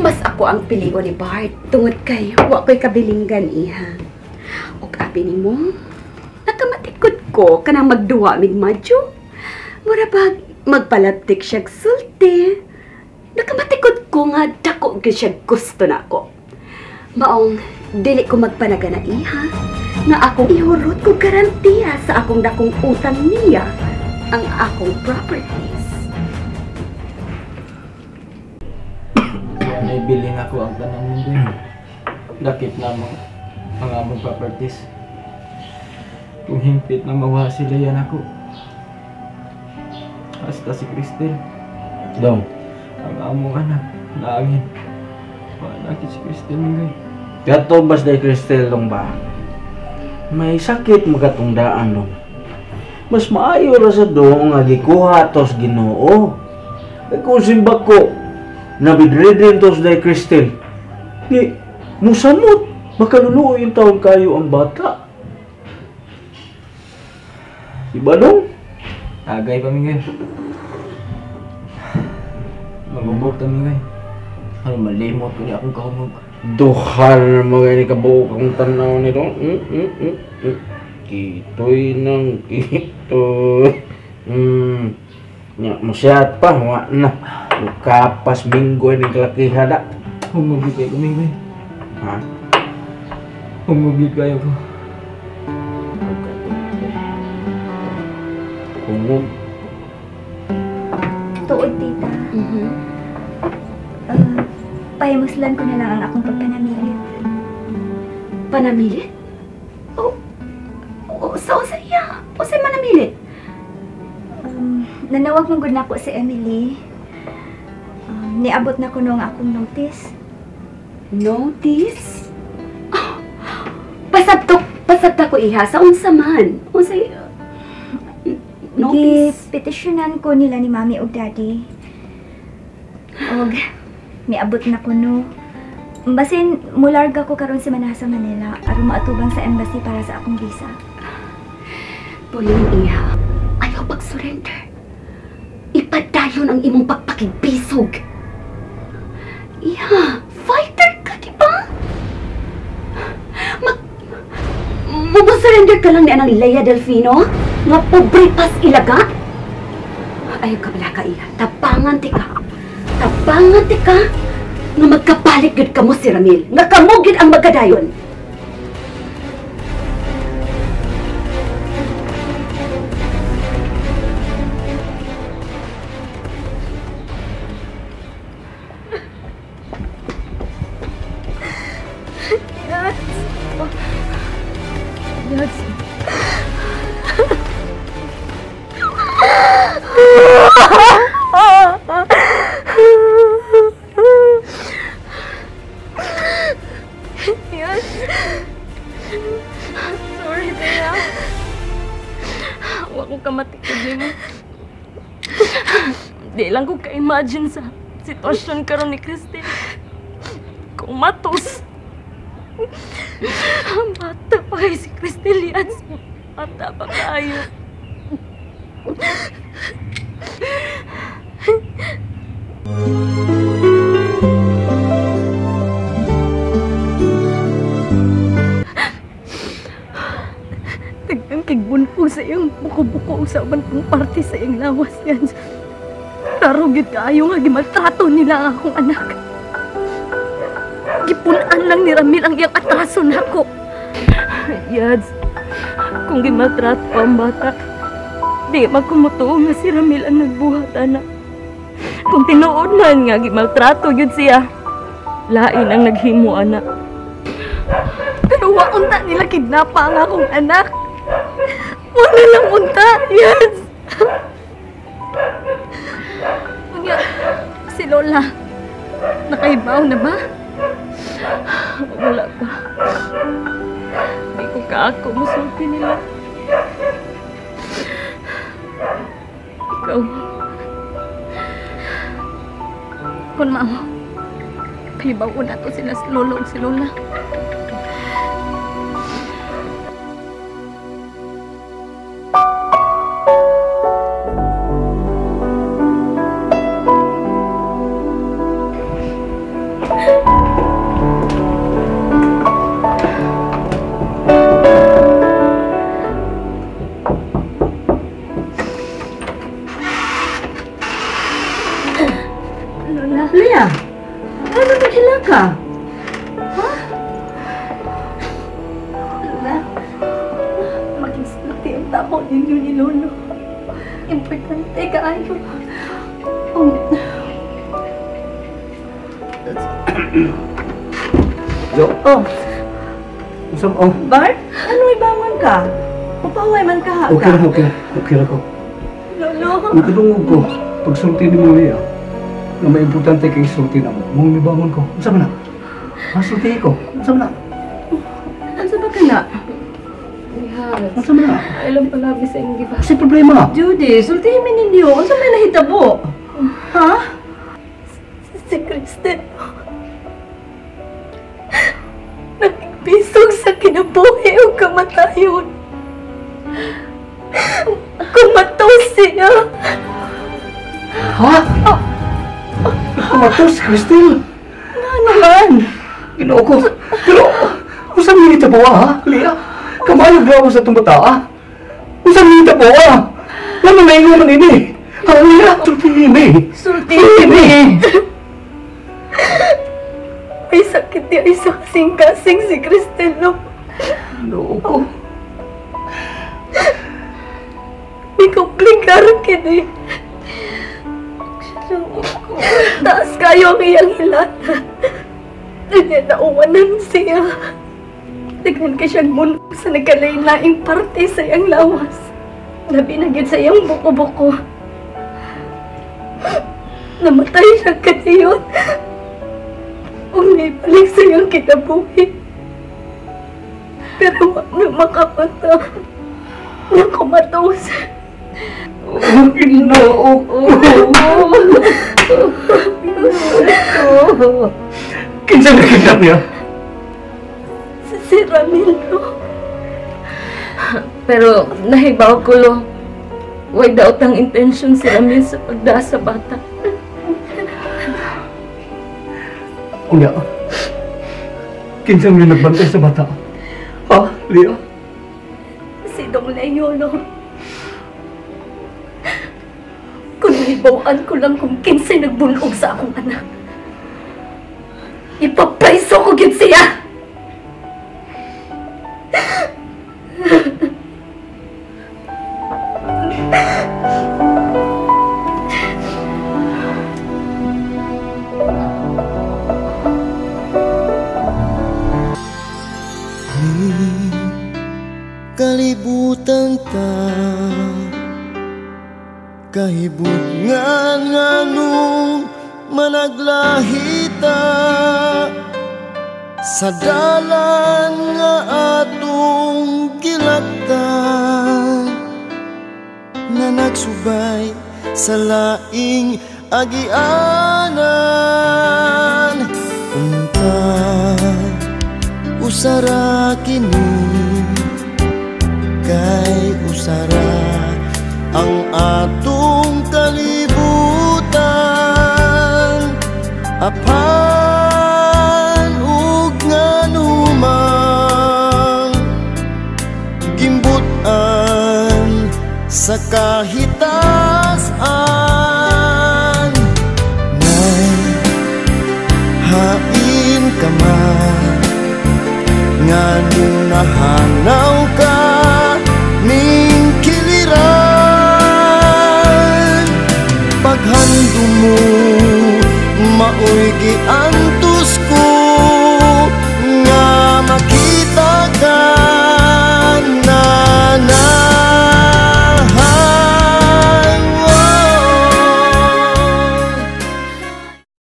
Mas ako ang pilion ni Bart tungod kay wa ko'y kabilinggan iha. O abi ni mo, nakamatikod ko kanang magduwa mig madyo. Mura bag magpalaptik siyag sulti. Nakamatikod ko nga dako gyud siya gusto nako. Maong dili ko magpanaga na iha nga akong ihurot ko garantiya sa akong dakong utang niya ang akong properties. May biling ako ang tanong mundo. Dakit namang ang among properties. Kung hingpit na mawa sila yan ako. Hasta si Cristel. Dong, Ang among anak. Naangin. Panakit si Cristel mga. gato bas day Cristel dong ba? May sakit magatungdaan dong. Mas maayo ra sa dong nga gikuha tos Ginoo. Kung simba ko nabidridin tos day Cristel. Di musamot makaluluoy yung taon kayo ang bata. Diba dong? Agay pa mga. Magubog ta mga. Ano malimot ko niya akong kahumog. Duhal mga ni kabuok ang tanaw ni dong. Kitoy ng kitoy. Nya masyat pa wa na. Lukapas minggo ni kalakihada. Humugit kayo mga. Ha? Humugit kayo ko. Kungog. Tuod, tita. Pahimuslan ko na lang ang akong pagpanamilit. Panamilit? O sa iya? O sa manamilit? Nanawag mong na ko si Emily. Niabot na ko nung akong notice. Notice? Oh, pasabta ko iha sa unsa man. Unsa notice? Gipetisyonan ko nila ni Mami ug Daddy. Og niabot na ko no. Basin mularga ko karon si Manasa Manila aron maatubang sa embassy para sa akong visa. Puling iha, ayaw pag-surrender. Ipadayon ang imong pagpakigbisog. Iha, fighter ka, di ba? Mag-surrender ka lang ni anang Leia Delfino? Nga pobre pas ilaga? Ayaw ka bala ka, iha. Tabangan ti ka. Tabangan ti ka. Nga magkapalit gud kamo si Ramil. Nga kamo gid ang magkadayon. Sorry, Thea. Huwag ko kamatikod mo. Di lang ko ka-imagine sa sitwasyon karon ni Cristel. Kung matos. Bata pa kayo si Cristel yan. Bata pa kayo. Kagbunpog sa iyong buko-buko usaban kong parte sa iyong lawas yan. Tarugit kaayo nga gimaltrato nila ang akong anak. Gipunan lang ni Ramil ang iyang atraso nako. Yads, kung gimaltrato pa ang bata, di magkumutuo nga si Ramil ang nagbuhat, anak. Kung tinuod man nga gimaltrato yun siya, lain ang naghimo, anak. Pero waunta nila kidnapa ang akong anak. Wala lang unta, yes! Unya, si Lola, nakaibaw na ba? Wala pa. Di ko kaako musulti nila. Ikaw. Kung mao, kaibaw na to sila si Lolo ug si Lola. Lola. Lia, ano naghila ka? Lola. Makisulti ang tao ninyo ni Lolo. Importante kaayo. Jo, Oh, usap, oh. Bart, ano ibangon ka? Upaway man ka Okay lang, okay lang. Okay lang ko. Lolo. Nakadungog ko. Pagsulti ni mo niya, na may importante kay sulti na mo. Mong nibangon ko. Unsa man na? Masulti ko. Unsa man na? Ano ba ka na? Unsa man na? Alam pala sa inyo giba. Kasi problema. Judy, sultihin mi ninyo. Ano may nahitabo? Ha? Si Kristen. Nagpisog sa kinabuhi o kamatayon. Kumataw siya. Ha? Kumatos, Cristel. Ano man? Ginoo ko. Pero, unsa man ni tapo ha? Lia, kamayog na ako sa itong bata ha? Unsa man ni tapo ha? Lama na ingo man ini. Ha, Lia, sulti ni. Sulti. Ini. May sakit niya isa kasing-kasing si Cristelo. Ginoo ko. May komplikar kini. Taas kayo ang iyang hilat. Nauwanan siya. Tignan ka siyang mundo sa nagkalain-laing parte sa iyang lawas. Nabinagid sa iyang buko-buko. Namatay siya kaniyon. Umibalik sa iyang kinabuhi. Pero wag na makapata. Nakumatos. Oh, Ginoo ko. Kinsa na kidnap niya? Si Ramilo. Pero nahibaw ko lo. Huwag daw tang intensyon si Ramil sa pagdaa sa bata. Unya. Kinsa mo nagbantay sa bata? Ha, Lia? Si Dong Leolo. Kung nahibawaan ko lang kung kinsay nagbulog sa akong anak. Ipapraiso ko gid siya! Kalibutan ta kahibut nganong managlahita sa dalan nga atong gilaktan na nagsubay sa laing agianan. Unta usara kini kay usara ang atong kalibutan. Apan ug nganumang gimbutan sa kahitasan, nay hain ka man nganong nahanaw ka ning kiliran. Paghandom mo maoy gian